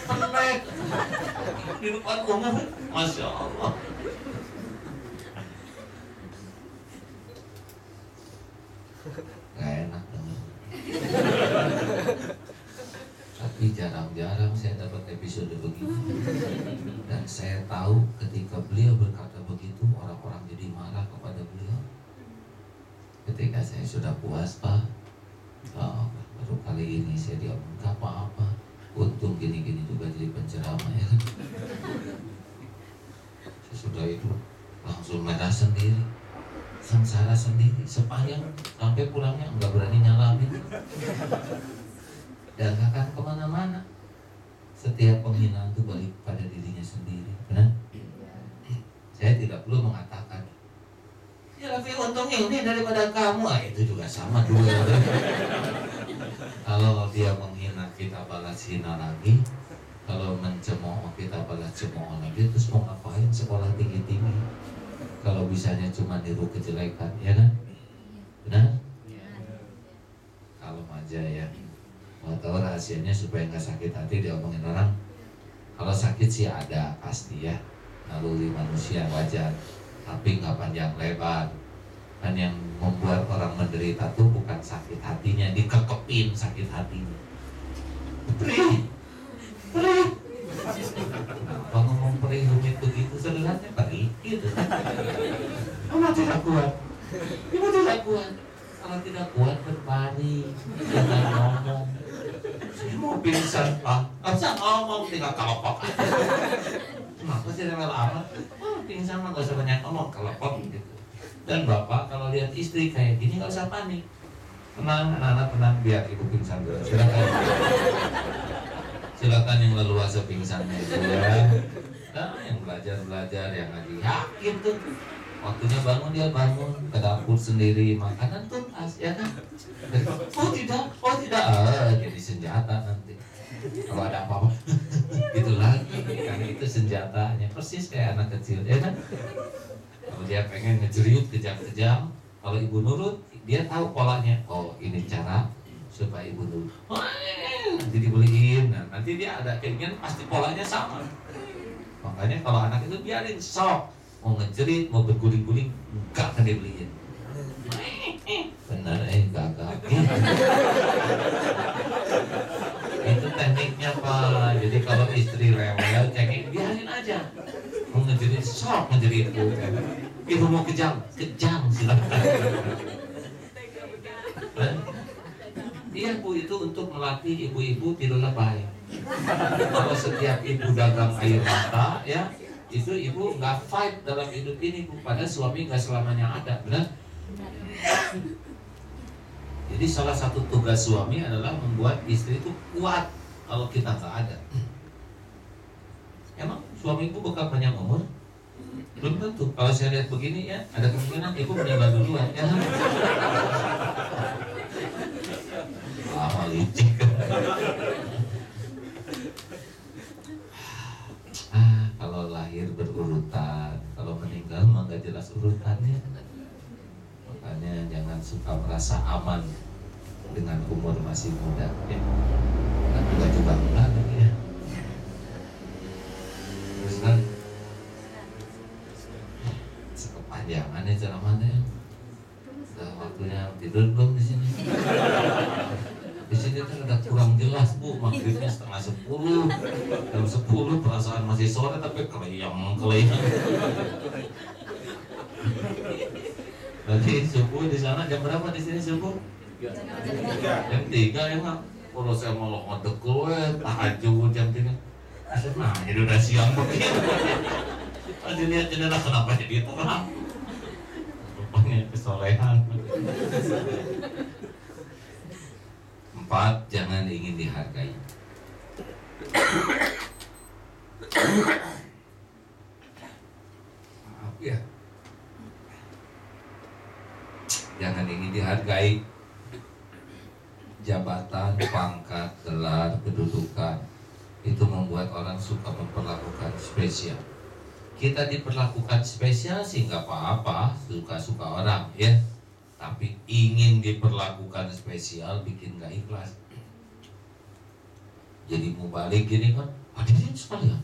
penek di depan umum, masya Allah. Gak enak banget. Tapi jarang-jarang saya dapat episode begini. Dan saya tahu ketika beliau berkata begitu, orang-orang jadi marah kepada beliau. Ketika saya sudah puas, Pak, baru kali ini saya diomong apa-apa. Untung gini-gini juga jadi penceramah ya kan. Sesudah itu langsung merah sendiri, sengsara sendiri, sepanjang sampai pulangnya nggak berani nyalamin dan nggak akan kemana-mana. Setiap penghinaan itu balik pada dirinya sendiri, benar? Saya tidak perlu mengatakan, ya lebih untung ini daripada kamu, itu juga sama dua. Kalau dia menghina kita balas hina lagi, kalau mencemooh kita balas cemooh lagi, terus mau ngapain sekolah tinggi-tinggi? Kalau bisanya cuma niru kejelekan, ya kan? Benar? Kalau aja ya, mau tahu rahasianya supaya nggak sakit hati diomongin orang. Kalau sakit sih ada pasti ya, naluri manusia wajar, tapi nggak panjang lebar. Dan yang membuat orang menderita tuh bukan sakit hatinya, dikekepin sakit hatinya. Perih. Kalau ngomong perih rumit begitu, sederhananya perih gitu. Kamu tidak kuat. Ibu tidak kuat. Kalau tidak kuat berbaring, jangan ngomong. Saya mau pingsan, Pak. Nggak bisa ngomong, tinggal kelepok. Kenapa sih rewel amat? Pingsan mah nggak usah banyak ngomong, kelepok gitu. Dan Bapak kalau lihat istri kayak gini nggak usah panik. Tenang, anak-anak tenang, biar ibu pingsan dulu. Silakan yang leluasa pingsannya itu ya. Nah, yang belajar, yang lagi yakin tuh. Waktunya bangun dia bangun, ke dapur sendiri, makanan tuntas ya kan. Oh tidak, jadi senjata nanti. Kalau ada apa-apa, gitu lagi. Karena itu senjatanya persis kayak anak kecil ya kan. Kalau dia pengen ngejeriut kejam-kejam, kalau ibu nurut, dia tahu polanya. Oh, ini cara supaya ibu nurut. Nanti dibeliin. Nah, nanti dia ada keinginan pasti polanya sama. Makanya kalau anak itu biarin sok, mau ngejerit, mau berguling-guling, enggak akan dibeliin. Benar gagal. Itu tekniknya Pak. Jadi kalau istri rewel, cengeng, biarin aja. Mau ngejerit, sok ngejerit bu. Ibu mau kejam silakan. Iya bu, itu untuk melatih ibu-ibu tidur lebay. Kalau setiap ibu dagang air mata, ya itu ibu nggak fight dalam hidup ini bu. Padahal suami nggak selamanya ada, benar? Jadi salah satu tugas suami adalah membuat istri itu kuat kalau kita nggak ada. Emang suami ibu bakal panjang umur? Belum tentu. Kalau saya lihat begini ya, ada kemungkinan ibu meninggal duluan ya. Lama licik. Kalau lahir berurutan, kalau meninggal mah nggak jelas urutannya. Makanya jangan suka merasa aman dengan umur masih muda ya. Dan juga enggak lagi ya. Terus kan sekepanjangan ya ceramahnya. Udah waktunya tidur belum di sini? Di sini kan udah kurang jelas bu, maghribnya 9:30, jam 10 perasaan masih sore tapi keleyang. Berarti subuh di sana jam berapa, di sini subuh? Jam 3 ya nggak? Kalau saya mau ngedekul, tahajud jam 3. Nah ini udah siang begini. Tadi lihat jendela kenapa jadi terang? Rupanya kesolehan. 4, jangan ingin dihargai. Maaf ya. Jangan ingin dihargai. Jabatan, pangkat, gelar, kedudukan itu membuat orang suka memperlakukan spesial. Kita diperlakukan spesial sih nggak apa-apa, suka-suka orang ya. Tapi ingin diperlakukan spesial bikin gak ikhlas. jadi mau balik gini kan, hadirin sekalian,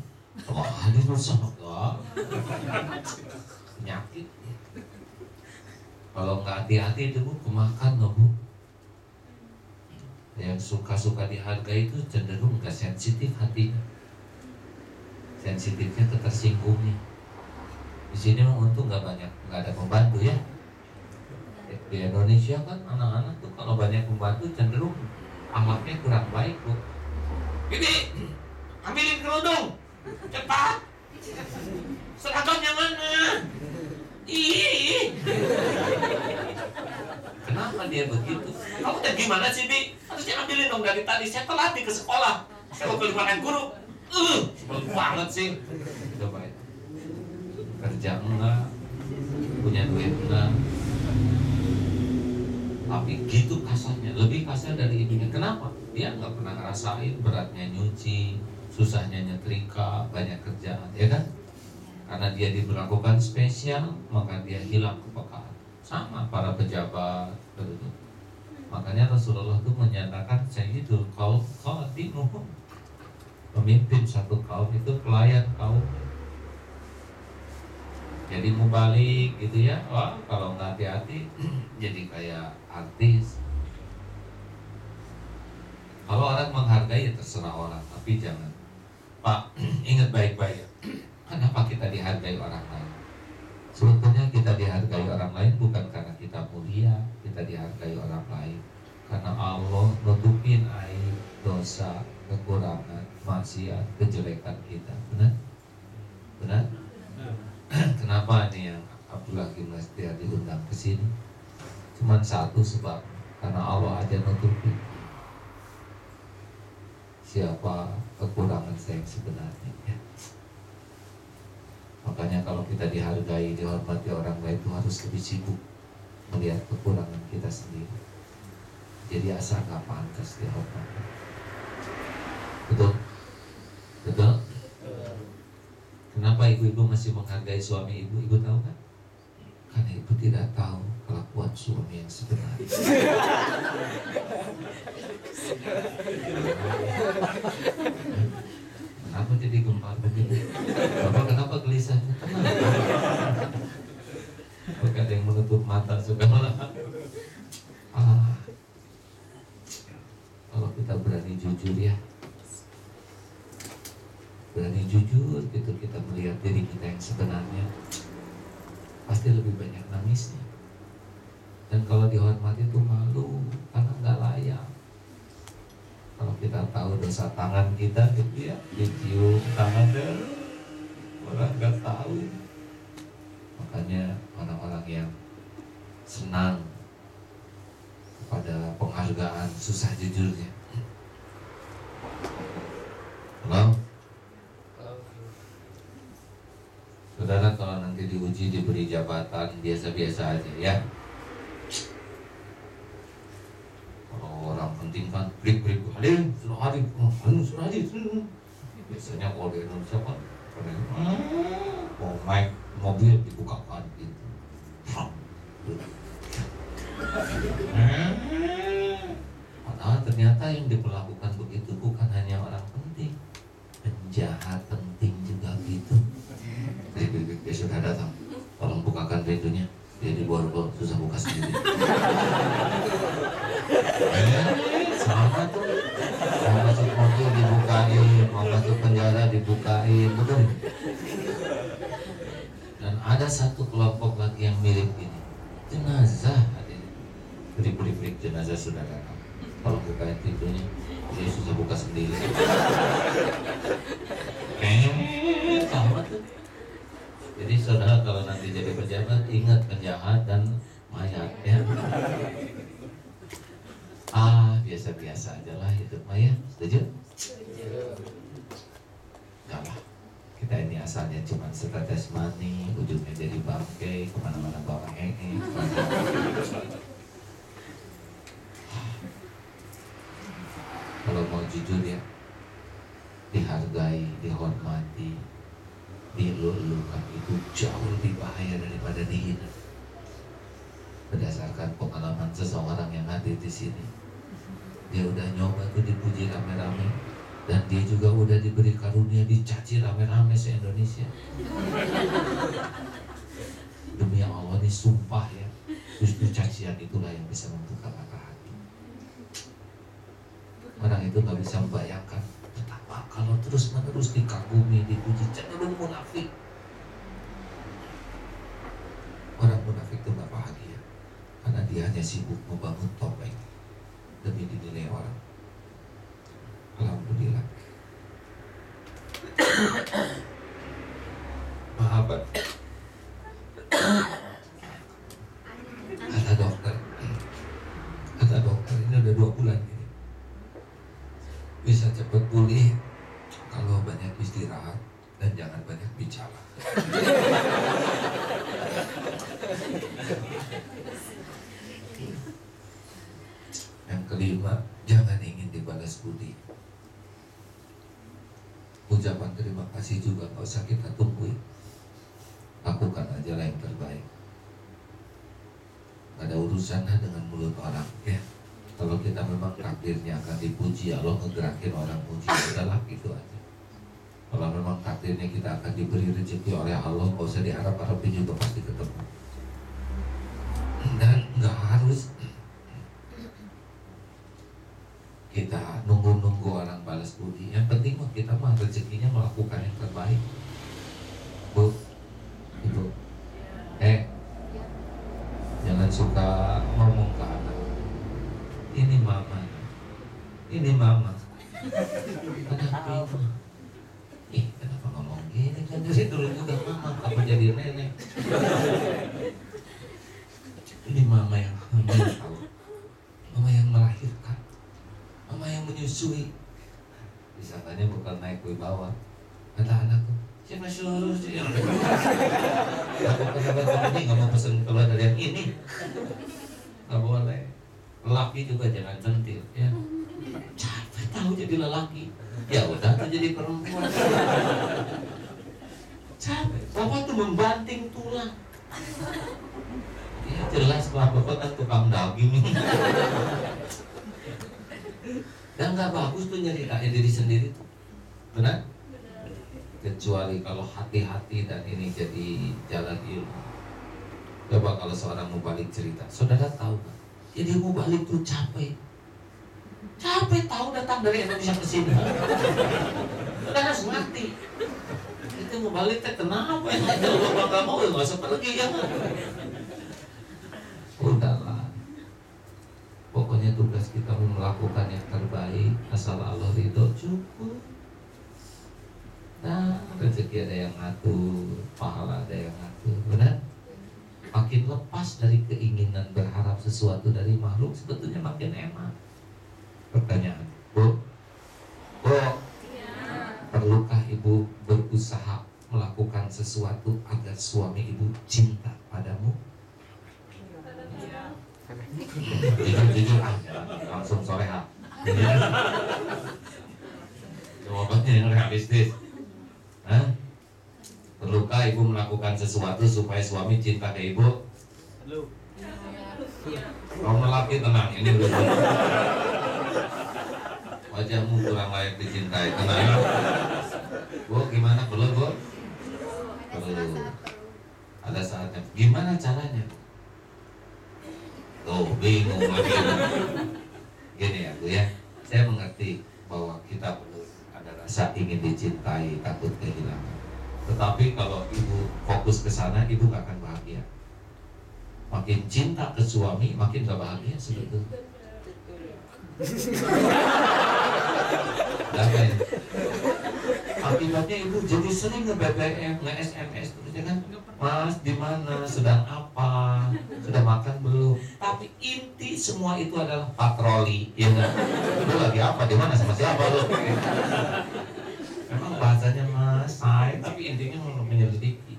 wah hadir bersama, wah penyakit. Kalau nggak hati-hati itu Bu, kemakan loh Bu. Yang suka-suka dihargai itu cenderung nggak sensitif hatinya, sensitifnya ke tersinggungnya. Di sini untung nggak ada pembantu ya. Di Indonesia kan anak-anak tuh kalau banyak pembantu cenderung akhlaknya kurang baik Bu. Ini ambilin kerudung, cepat. Seragamnya mana? Ih. Kenapa dia begitu? Kamu teh gimana sih, Bi? Harusnya ambilin dong dari tadi. Saya telat nih ke sekolah. Saya mau keluaran guru. Sebel banget sih. Coba ya. Kerja enggak, punya duit enggak. Tapi gitu kasarnya, lebih kasar dari ibunya. Kenapa? Dia nggak pernah ngerasain beratnya nyuci, susahnya nyetrika, banyak kerjaan, ya kan? Karena dia diberlakukan spesial, maka dia hilang kepekaan. Sama para pejabat, begitu. Makanya Rasulullah itu menyatakan sayyidul qaum khadimuhum. Pemimpin satu kaum itu pelayan kaum. Jadi mau balik gitu ya, wah kalau nggak hati-hati jadi kayak artis. Kalau orang menghargai ya terserah orang, tapi jangan. Pak, ingat baik-baik ya. Kenapa kita dihargai orang lain? Sebetulnya kita dihargai orang lain bukan karena kita mulia, kita dihargai orang lain karena Allah nutupin aib, dosa, kekurangan, maksiat, kejelekan kita. Benar? Benar? Kenapa nih yang Abdullah Gimnastiar diundang ke sini? Cuman satu sebab, karena Allah aja nutupin siapa kekurangan saya yang sebenarnya ya. Makanya kalau kita dihargai, dihormati orang lain itu harus lebih sibuk melihat kekurangan kita sendiri. Jadi asa gak pantas dihormati. Betul? Betul? Kenapa ibu-ibu masih menghargai suami ibu? Ibu tahu kan? Karena ibu tidak tahu kelakuan suami yang sebenarnya. Kenapa jadi gempar begitu? Kenapa gelisahnya? Tenang. Bukan ada yang menutup mata segala. Kalau kita berani jujur ya, berani jujur gitu kita melihat diri kita yang sebenarnya, pasti lebih banyak nangisnya. Dan kalau dihormati itu malu karena nggak layak. Kalau kita tahu dosa tangan kita gitu ya, dicium tangannya, orang nggak tahu. Makanya orang-orang yang senang pada penghargaan susah jujurnya. Halo? Saudara kalau nanti diuji diberi jabatan biasa-biasa aja ya. Kalau orang penting kan klik-klik hadir, sudah hadir, sudah hadir. Biasanya kalau di Indonesia kan mau naik mobil dibukakan gitu. Padahal ternyata yang diperlakukan begitu bukan hanya orang penting, penjahat penting juga gitu. Dia sudah datang, tolong bukakan pintunya. Dia di borgol, susah buka sendiri. Sama tuh, mau masuk mobil dibukain, mau masuk penjara dibukain, betul. Dan ada satu kelompok lagi yang mirip ini, jenazah ada. Beri jenazah sudah datang, tolong bukain pintunya. Dia susah buka sendiri. Sama tuh. Jadi saudara kalau nanti jadi pejabat ingat penjahat dan mayat ya. Biasa-biasa aja lah hidup maya. Setuju? Enggak lah. Kita ini asalnya cuma setetes money, ujungnya jadi bangke, kemana-mana bawa hehe. Kalau mau jujur ya, dihargai, dihormati, dilulukan itu jauh lebih bahaya daripada dihina. Berdasarkan pengalaman seseorang yang hadir di sini, dia udah nyoba tuh dipuji rame-rame dan dia juga udah diberi karunia dicaci rame-rame se-Indonesia. Demi Allah ini sumpah ya, justru cacian itulah yang bisa membuka mata hati. Orang itu gak bisa membayangkan betapa kalau terus-menerus dikagumi, dipuji, cenderung munafik. Orang munafik itu gak bahagia karena dia hanya sibuk membangun topeng demi dinilai orang. Alhamdulillah. Mahabat. Kata dokter ini udah 2 bulan ini bisa cepat pulih kalau banyak istirahat dan jangan banyak bicara. Yang kelima, jangan ingin dibalas budi. Ucapan terima kasih juga gak usah kita tungguin. Lakukan aja lah yang terbaik. Gak ada urusan dengan mulut orang ya. Kalau kita memang takdirnya akan dipuji, Allah ngegerakin orang puji, udahlah gitu aja. Kalau memang takdirnya kita akan diberi rezeki oleh Allah, gak usah diharap-harapin juga pasti ketemu. Dan gak harus kita nunggu-nunggu orang balas budi. Yang penting mah kita mah rezekinya melakukan yang terbaik. Bu, ibu, jangan suka ngomong ke anak, ini mama, ini mama. Kenapa itu? Kenapa ngomong gini? Kan dari dulu juga mama, apa jadi nenek? Ini mama yang tahu, mama yang melahirkan, mama yang menyusui. Disangkanya bukan naik wibawa. Kata anakku, siapa suruh sih? Aku kata-kata ini gak mau pesen keluar dari yang ini. Gak boleh. Lelaki juga jangan centil ya. Capek tahu jadi lelaki. Ya udah tuh jadi perempuan. Capek. Bapak tuh membanting tulang. Ya jelas lah, bapak kan tukang daging. Dan gak bagus tuh nyeritain diri sendiri tuh. Benar? Kecuali kalau hati-hati dan ini jadi jalan ilmu. Coba kalau seorang mau balik cerita, saudara tahu gak? Jadi mau balik tuh capek tahu datang dari Indonesia ke sini. Saudara harus mati. Itu mau balik teh kenapa? Kalau bapak gak mau ya gak usah pergi ya. Udahlah. Pokoknya tugas kita melakukan yang terbaik, asal Allah ridho cukup. Nah, rezeki ada yang ngatur, pahala ada yang ngatur, benar? Makin lepas dari keinginan berharap sesuatu dari makhluk, sebetulnya makin enak. Pertanyaan, Bu, perlukah ibu berusaha melakukan sesuatu agar suami ibu cinta padamu? Jujur aja, langsung soreha. Jawabannya yang realistis. Perlukah ibu melakukan sesuatu supaya suami cinta ke ibu? Perlu. Kamu lelaki tenang, ini udah wajahmu kurang layak dicintai, tenang. Bu, gimana? Perlu, Bu? Perlu. Ada saatnya. Gimana caranya? Tuh, bingung lagi. Gini ya, Bu ya. Saya mengerti bahwa kita perlu ada rasa ingin dicintai, takut kehilangan. Tetapi kalau ibu fokus ke sana, ibu gak akan bahagia. Makin cinta ke suami, makin gak bahagia sebetulnya. Akibatnya ibu jadi sering nge-BBM, nge-SMS terus ya kan, Mas di mana, sedang apa, sudah makan belum? Tapi inti semua itu adalah patroli, ya kan? Lu lagi apa, di mana, sama siapa lu? Memang bahasanya Mas, tapi intinya mau menyelidiki.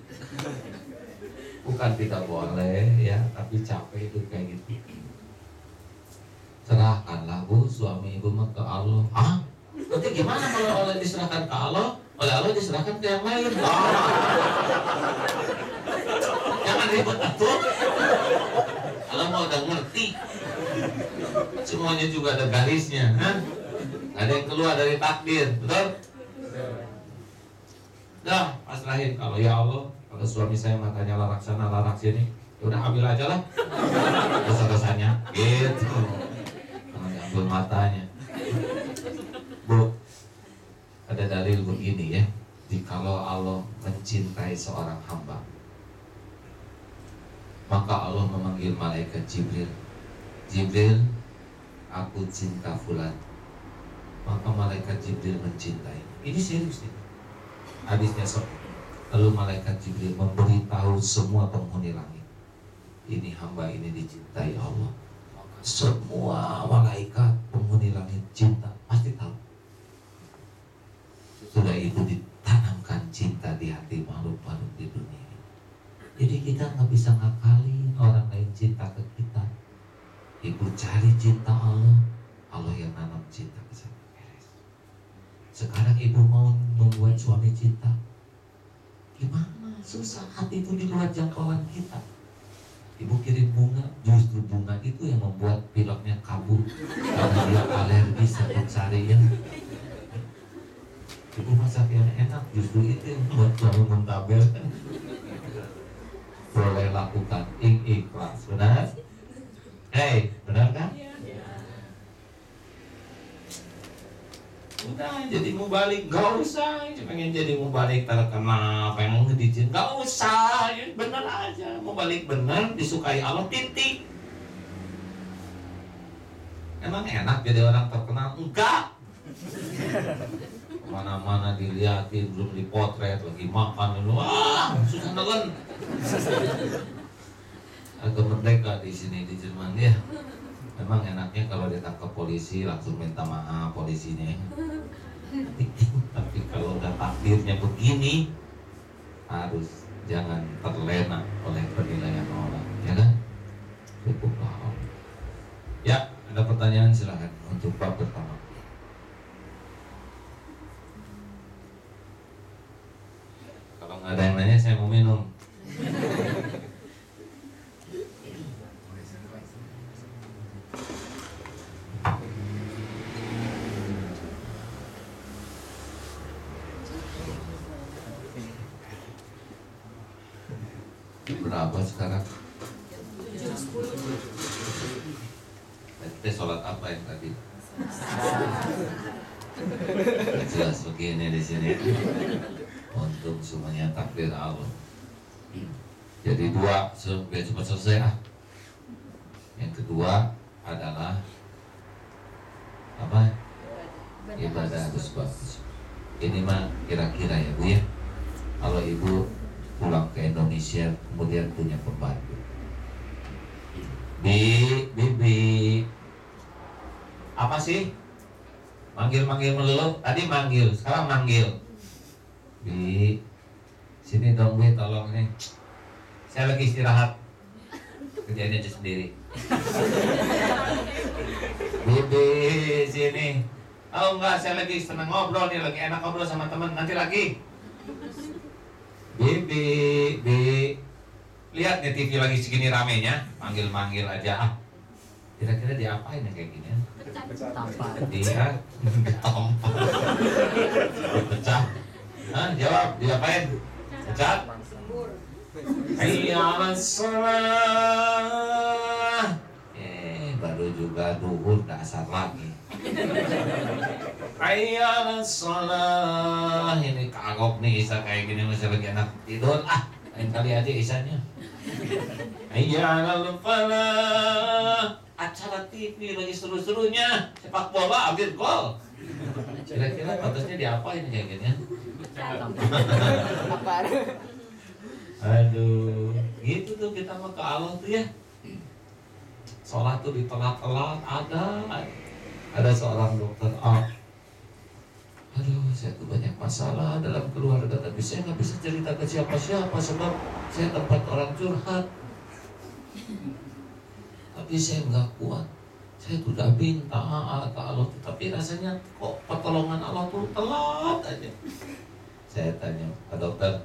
Bukan tidak boleh ya, tapi capek itu kayak gitu. Serahkanlah Bu, suami ibu mah ke Allah. Ah, nanti gimana kalau Allah diserahkan ke Allah, oleh Allah diserahkan ke yang lain? Jangan ribet atuh. Allah mau udah ngerti. Semuanya juga ada garisnya, Nggak ada yang keluar dari takdir, betul? Dah, pasrahin. Kalau ya Allah, kalau suami saya matanya larak sana, larak sini, ya udah ambil aja lah dosa-dosanya, gitu. Jangan diambil matanya. Bu, ada dalil begini ya. Jikalau Allah mencintai seorang hamba, maka Allah memanggil malaikat Jibril. Jibril, aku cinta fulan. Maka malaikat Jibril mencintai. Ini serius nih. Hadisnya sok. Lalu malaikat Jibril memberitahu semua penghuni langit, ini hamba ini dicintai Allah. Maka semua malaikat penghuni langit cinta, pasti tahu. Sudah itu ditanamkan cinta di hati makhluk-makhluk di dunia ini. Jadi kita nggak bisa ngakalin orang lain cinta ke kita. Ibu cari cinta Allah, Allah yang nanam cinta ke sana. Sekarang ibu mau membuat suami cinta, gimana? Susah, hati itu di luar jangkauan kita. Ibu kirim bunga, justru bunga itu yang membuat pilotnya kabur karena dia alergi setiap harinya. Ibu masak yang enak, justru itu yang membuat suami muntaber. Boleh lakukan ikhlas, benar? Hei, benar kan? Udah jadi mubalik, gak usah. Pengen jadi mubalik terkenal, pengen ngedijin, gak usah. Bener aja, mubalik bener, disukai Allah, titik. Emang enak jadi orang terkenal? Enggak. Kemana-mana dilihatin, belum dipotret, lagi makan, wah susah nelen. Agak merdeka di sini di Jerman ya. Memang enaknya kalau ditangkap polisi langsung minta maaf polisinya. Tapi kalau udah takdirnya begini, harus jangan terlena oleh penilaian orang, ya kan? Cukuplah. Ya, ada pertanyaan silakan untuk bab pertama. Kalau nggak ada yang nanya, saya mau minum. Berapa sekarang? Tadi sholat apa yang tadi? Jelas begini di sini. Untung semuanya takdir Allah. Jadi dua, biar cepat selesai ah. Yang kedua adalah apa? Ibadah harus bagus. Ini mah kira-kira ya Bu ya. Kalau Ibu pulang ke Indonesia kemudian punya pembantu, Bibi, apa sih? Manggil melulu. Tadi manggil, sekarang manggil. Bi, sini dong Bi, tolong nih. Saya lagi istirahat. Kerjanya aja sendiri. Bibi, sini. Oh enggak, saya lagi senang ngobrol nih, lagi enak ngobrol sama teman. Nanti lagi. Bibi, lihat nih TV lagi segini ramenya, manggil aja ah. Kira-kira diapain yang kayak gini? Tampar. Dia ditampar. Pecah. Hah, jawab, diapain? Pecat? Hayya 'alas shalah. Baru juga duhur dasar lagi. Hayya 'alas shalah. Ini kagok nih Isa kayak gini masih lagi enak tidur ah. Lain kali aja Isanya. Hayya 'alal falah. Acara TV lagi seru-serunya sepak bola ambil gol. Kira-kira patutnya diapain kayak gini ya? Aduh, gitu tuh kita mau ke Allah tuh ya. Sholat tuh ditelat-telat ada seorang dokter aduh saya tuh banyak masalah dalam keluarga tapi saya nggak bisa cerita ke siapa-siapa sebab saya tempat orang curhat. Tapi saya nggak kuat, saya tuh udah minta ke Allah tapi rasanya kok pertolongan Allah tuh telat aja. Saya tanya ke dokter,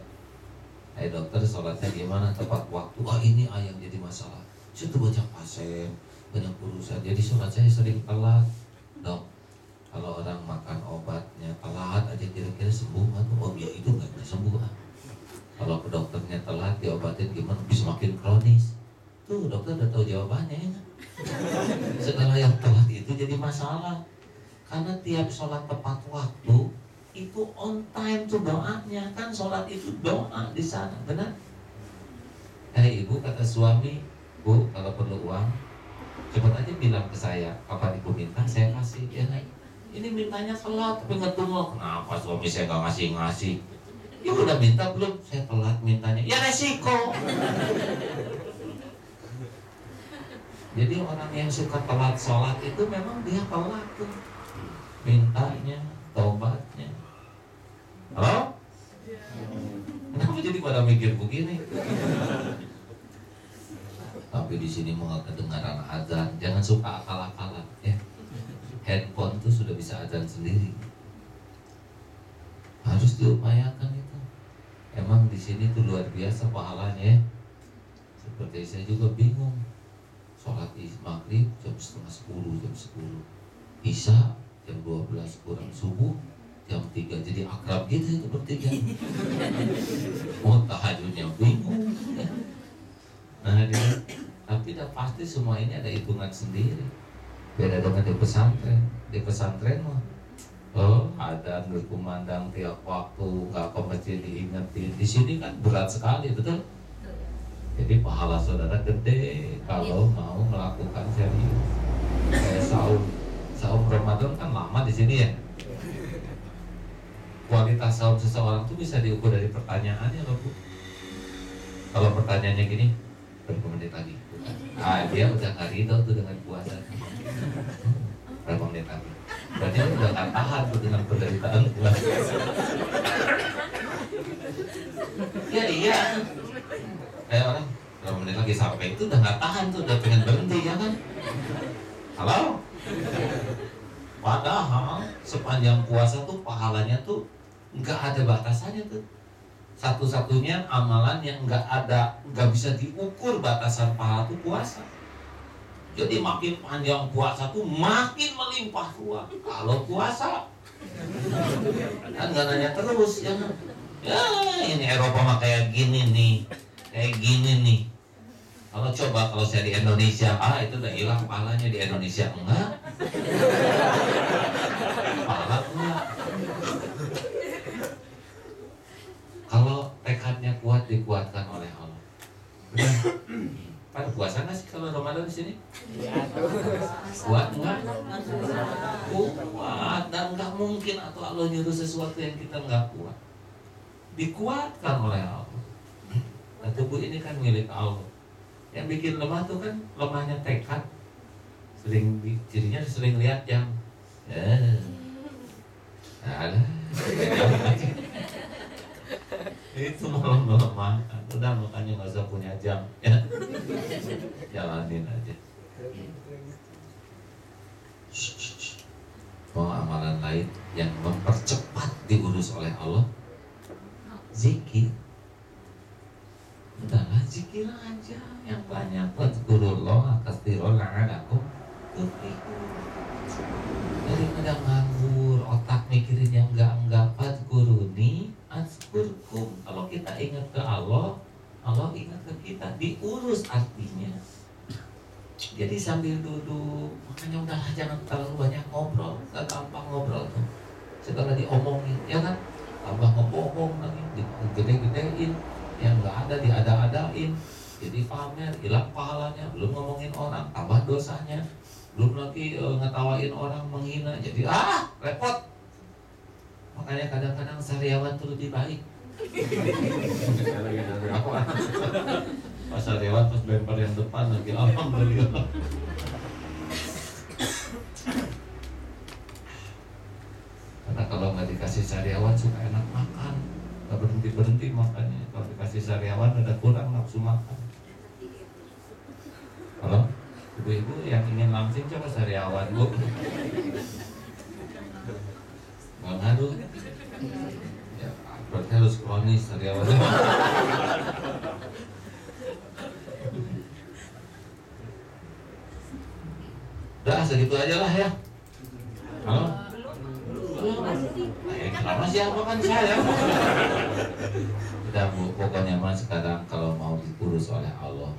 hai dokter sholatnya gimana tepat waktu? Ini yang jadi masalah. Saya tuh banyak pasien, banyak urusan, jadi sholat saya sering telat. Dok, Kalau orang makan obatnya telat aja kira-kira sembuh atau oh ya itu nggak bisa sembuh. Kalau ke dokternya telat diobatin gimana bisa makin kronis. Tuh dokter udah tahu jawabannya ya. Segala yang telat itu jadi masalah. Karena tiap sholat tepat waktu itu on time tuh doanya, kan sholat itu doa di sana, benar? Ibu kata suami, bu kalau perlu uang cepat aja bilang ke saya kapan ibu minta saya kasih ya. Ini mintanya telat tapi ngetunggu, kenapa suami saya nggak ngasih? Ya udah minta belum? Saya telat mintanya, ya resiko. Jadi orang yang suka telat sholat itu memang dia telat tuh mintanya, tobatnya. Halo? Kenapa jadi pada mikir begini? Tapi di sini mau kedengaran azan, jangan suka akal-akalan ya. Handphone tuh sudah bisa azan sendiri. Harus diupayakan itu. Emang di sini tuh luar biasa pahalanya ya. Seperti saya juga bingung. Sholat maghrib jam 9:30, jam 10. Isya jam 12 kurang, subuh jam 3. Jadi akrab gitu itu bertiga. Mau tahajudnya bingung. Nah, tapi udah pasti semua ini ada hitungan sendiri. Beda dengan di pesantren. Di pesantren mah ada berkumandang tiap waktu, nggak ke masjid diingetin. Di sini kan berat sekali, betul? Jadi pahala saudara gede kalau mau melakukan serius. Kayak saum Ramadan kan lama di sini ya. Kualitas saum seseorang tuh bisa diukur dari pertanyaannya loh bu. Kalau pertanyaannya gini, berapa menit lagi? Dia udah nggak ridho tuh dengan puasa. Berapa menit lagi? Berarti dia udah nggak tahan tuh dengan penderitaan puasa. Ya iya. Kayak orang berapa menit lagi sampai itu udah nggak tahan tuh, udah pengen berhenti ya kan? Halo? Padahal sepanjang puasa tuh pahalanya tuh nggak ada batasannya tuh. Satu-satunya amalan yang nggak bisa diukur batasan pahala tuh puasa. Jadi makin panjang puasa tuh makin melimpah ruah. Kalau puasa kan nggak nanya terus ya. Ya ini Eropa mah kayak gini nih, kayak gini nih. Kalau saya di Indonesia, itu udah hilang pahalanya. Di Indonesia enggak. Pahala enggak. Kalau tekadnya kuat dikuatkan oleh Allah. Benar. Pada puasa nggak sih kalau Ramadan di sini? Kuat enggak? Kuat, dan nggak mungkin atau Allah nyuruh sesuatu yang kita nggak kuat. Dikuatkan oleh Allah. Nah, tubuh ini kan milik Allah. Yang bikin lemah tuh kan lemahnya tekad. Cirinya sering lihat jam. Itu malah melemahkan. Udah makanya nggak usah punya jam ya. Jalanin aja. Mau amalan lain yang mempercepat diurus oleh Allah, zikir. Udahlah zikir aja yang banyak. Fadzkurullah katsiran la'allakum tuflihun. Daripada nganggur otak mikirin yang enggak, fadzkuruni azkurkum. Kalau kita ingat ke Allah, Allah ingat ke kita, diurus artinya. Jadi sambil duduk, makanya udahlah jangan terlalu banyak ngobrol, gak gampang ngobrol tuh. Segala diomongin, ya kan? Tambah ngebohong lagi, digede-gedein. Yang nggak ada diada-adain, jadi pamer, hilang pahalanya. Belum ngomongin orang, tambah dosanya. Belum lagi ngetawain orang, menghina, jadi repot. Makanya kadang-kadang sariawan tuh lebih baik. Pas sariawan pas lempar yang depan lagi alhamdulillah. Karena kalau nggak dikasih sariawan suka enak makan, nggak berhenti makannya. Kalau dikasih sariawan ada kurang nafsu makan. Kalau ibu-ibu yang ingin langsing coba sariawan bu. Nggak ngaruh. Ya berarti harus kronis sariawan. Udah segitu aja lah ya. Halo? Sama siapa kan saya. Udah Bu, pokoknya mah sekarang kalau mau diurus oleh Allah,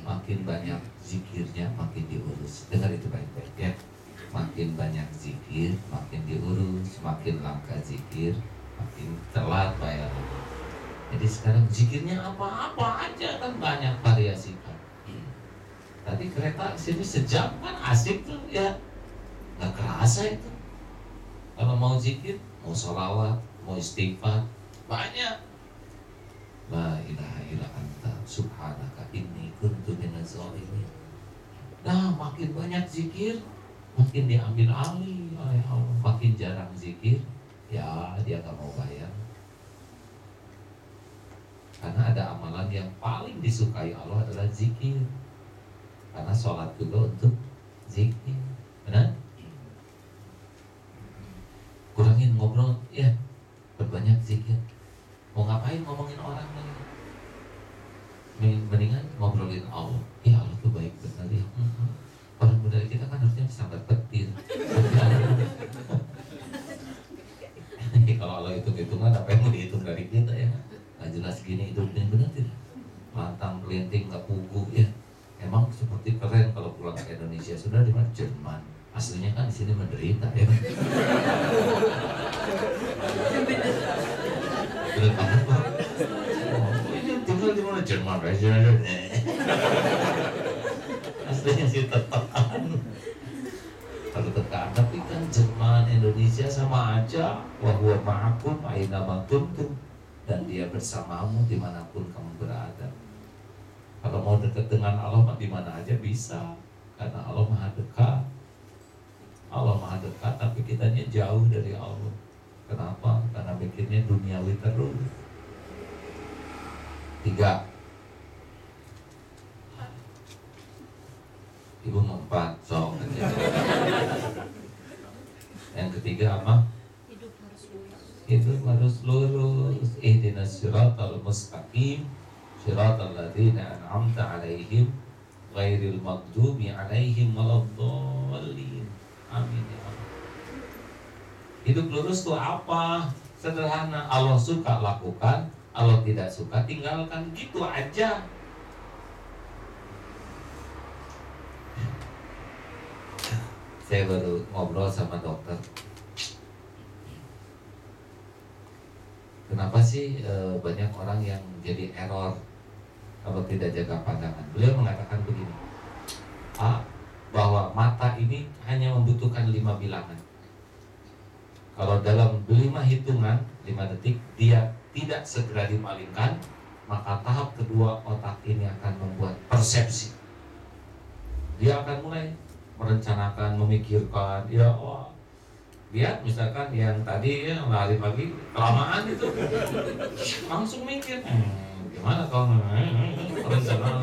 makin banyak zikirnya makin diurus. Dengar itu baik-baik ya. Makin banyak zikir makin diurus, makin langka zikir makin telat bayarnya. Jadi sekarang zikirnya apa-apa aja kan banyak variasikan. Tadi kereta sini sejam kan asik tuh ya, nggak kerasa itu. Kalau mau zikir, mau sholawat, mau istighfar, banyak. La ilaha illa anta subhanaka inni kuntu minaz zalimin. Nah, makin banyak zikir, makin diambil alih oleh Allah. Makin jarang zikir, ya dia nggak mau bayar. Karena ada amalan yang paling disukai Allah adalah zikir. Karena sholat juga untuk zikir, benar? Kurangin ngobrol, ya, berbanyak zikir. Mau ngapain ngomongin orang lagi? Mendingan ngobrolin Allah. Ya Allah tuh baik benar ya. Orang muda kita kan harusnya sambat petir. Kalau Allah hitung-hitungan apa yang mau dihitung dari kita ya? Nggak jelas gini hidupnya benar tidak? Lantang, pelinting, nggak pugu ya. Emang seperti keren kalau pulang ke Indonesia. Sudah di mana? Jerman. Aslinya kan di sini menderita ya. Bener banget Pak. Ini tinggal di mana? Jerman aja. Aslinya sih tetekan. Kalau tekan, tapi kan Jerman, Indonesia sama aja. Wa huwa ma'akum aina ma kuntum, dan dia bersamamu dimanapun kamu berada. Kalau mau dekat dengan Allah di mana aja bisa, karena Allah Maha Dekat. Allah Maha Dekat, tapi kitanya jauh dari Allah. Kenapa? Karena bikinnya duniawi terus. 3. Ibu mau 4, sok aja. Yang ketiga apa? Hidup harus lurus. Ihdinas siratal mustaqim, siratal ladzina an'amta 'alaihim ghairil maghdubi 'alaihim waladdallin. Amin ya Allah. Hidup lurus itu apa? Sederhana. Allah suka lakukan, Allah tidak suka tinggalkan, gitu aja. Saya baru ngobrol sama dokter. Kenapa sih banyak orang yang jadi error kalau tidak jaga pandangan? Beliau mengatakan begini, bahwa mata ini hanya membutuhkan 5 bilangan. Kalau dalam 5 hitungan, 5 detik dia tidak segera dipalingkan, maka tahap kedua otak ini akan membuat persepsi. Dia akan mulai merencanakan, memikirkan, ya wah, lihat misalkan yang tadi ya lari pagi kelamaan itu, langsung mikir, gimana kalau rencana